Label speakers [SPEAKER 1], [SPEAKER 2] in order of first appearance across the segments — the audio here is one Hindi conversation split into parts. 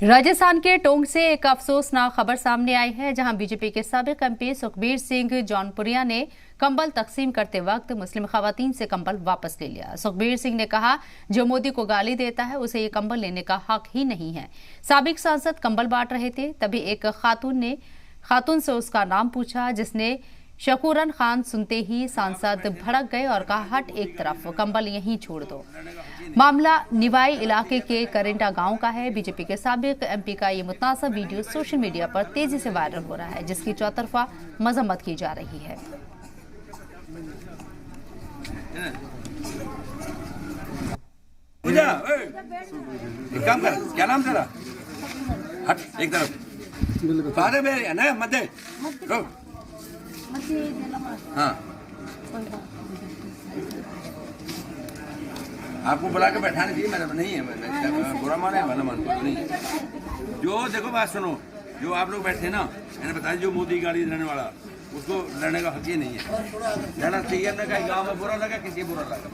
[SPEAKER 1] राजस्थान के टोंक से एक अफसोसनाक खबर सामने आई है, जहां बीजेपी के साबिक एमपी सुखबीर सिंह जौनपुरिया ने कंबल तकसीम करते वक्त मुस्लिम खवातीन से कंबल वापस ले लिया। सुखबीर सिंह ने कहा, जो मोदी को गाली देता है उसे ये कंबल लेने का हक ही नहीं है। साबिक सांसद कंबल बांट रहे थे, तभी एक खातून से उसका नाम पूछा, जिसने शकूरन खान सुनते ही सांसद भड़क गए और कहा, हट एक तरफ, कंबल यहीं छोड़ दो। मामला निवाई इलाके के करेंटा गांव का है। बीजेपी के साबिक एमपी का ये मुतनासिब वीडियो सोशल मीडिया पर तेजी से वायरल हो रहा है, जिसकी चौतरफा मजम्मत की जा रही है।
[SPEAKER 2] काम कर, क्या नाम तेरा? हट एक तरफ, सारे में मध्य हाँ, आपको बुला के बैठाने चाहिए, मेरा नहीं है, बुरा मान है, भला मान नहीं है। जो देखो बात सुनो, जो आप लोग बैठे ना, मैंने बताया जो मोदी गाड़ी लड़ने वाला, उसको लड़ने का हक ही नहीं है। लड़ना चाहिए ना, कहीं गांव में बुरा लगा, किसी बुरा लगा,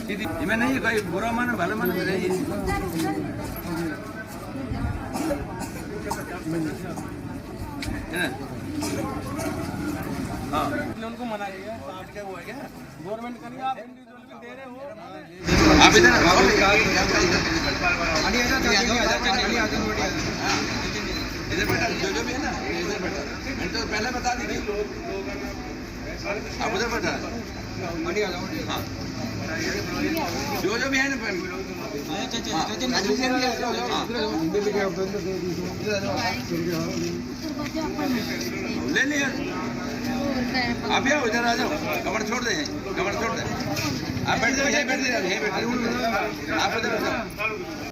[SPEAKER 2] सीधी मैं नहीं, कोई बुरा मान भला मान नहीं है। हाँ, उनको मनाइए, आप क्या हुआ क्या? गवर्नमेंट का नहीं, आप इंडिविजुअल दे रहे हो। आप इधर इधर बैठा, जो भी है ना इधर बैठा। मैंने तो पहले बता दी, आप उधर बैठा। हाँ, जो भी है ना, ले लिया। आप आओ, इधर आ जाओ, कमर छोड़ दे, कमर छोड़ दे। आप बैठ जाओ, यहीं बैठ जाओ, आप इधर